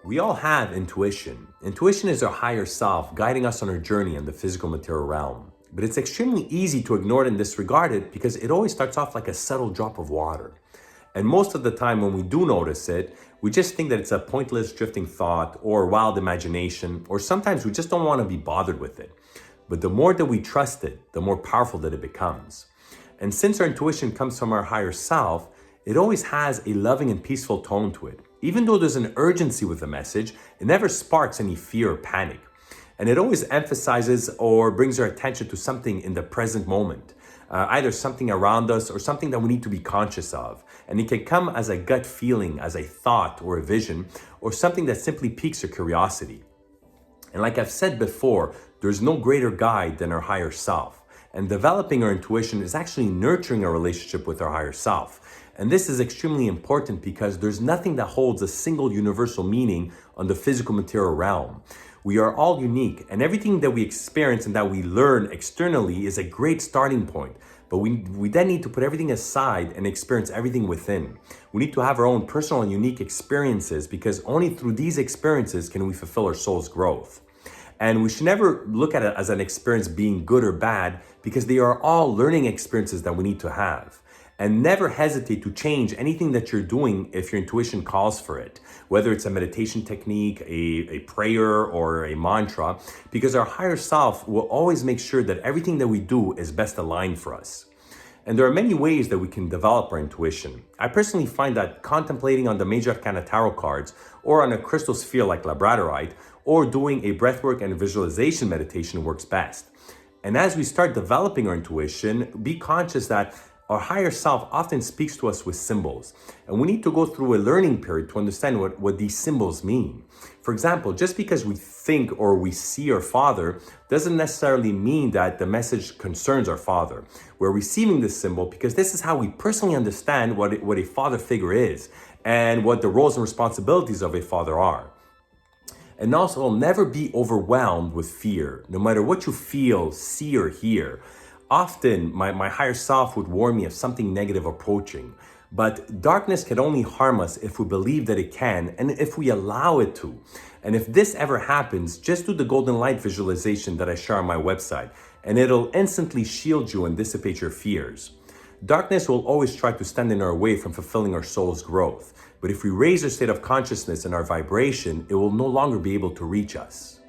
We all have intuition. Intuition is our higher self guiding us on our journey in the physical material realm. But it's extremely easy to ignore it and disregard it because it always starts off like a subtle drop of water. And most of the time when we do notice it, we just think that it's a pointless drifting thought or wild imagination, or sometimes we just don't want to be bothered with it. But the more that we trust it, the more powerful that it becomes. And since our intuition comes from our higher self, it always has a loving and peaceful tone to it. Even though there's an urgency with the message, it never sparks any fear or panic. And it always emphasizes or brings our attention to something in the present moment, either something around us or something that we need to be conscious of. And it can come as a gut feeling, as a thought or a vision, or something that simply piques your curiosity. And like I've said before, there's no greater guide than our higher self. And developing our intuition is actually nurturing a relationship with our higher self. And this is extremely important because there's nothing that holds a single universal meaning on the physical material realm. We are all unique, and everything that we experience and that we learn externally is a great starting point. But we then need to put everything aside and experience everything within. We need to have our own personal and unique experiences because only through these experiences can we fulfill our soul's growth. And we should never look at it as an experience being good or bad because they are all learning experiences that we need to have. And never hesitate to change anything that you're doing if your intuition calls for it, whether it's a meditation technique, a prayer, or a mantra, because our higher self will always make sure that everything that we do is best aligned for us. And there are many ways that we can develop our intuition. I personally find that contemplating on the major arcana tarot cards or on a crystal sphere like labradorite or doing a breathwork and visualization meditation works best. And as we start developing our intuition, be conscious that our higher self often speaks to us with symbols, and we need to go through a learning period to understand what these symbols mean. For example, just because we think or we see our father doesn't necessarily mean that the message concerns our father. We're receiving this symbol because this is how we personally understand what a father figure is and what the roles and responsibilities of a father are. And also, never be overwhelmed with fear, no matter what you feel, see, or hear. Often, my higher self would warn me of something negative approaching. But darkness can only harm us if we believe that it can and if we allow it to. And if this ever happens, just do the golden light visualization that I share on my website, and it'll instantly shield you and dissipate your fears. Darkness will always try to stand in our way from fulfilling our soul's growth. But if we raise our state of consciousness and our vibration, it will no longer be able to reach us.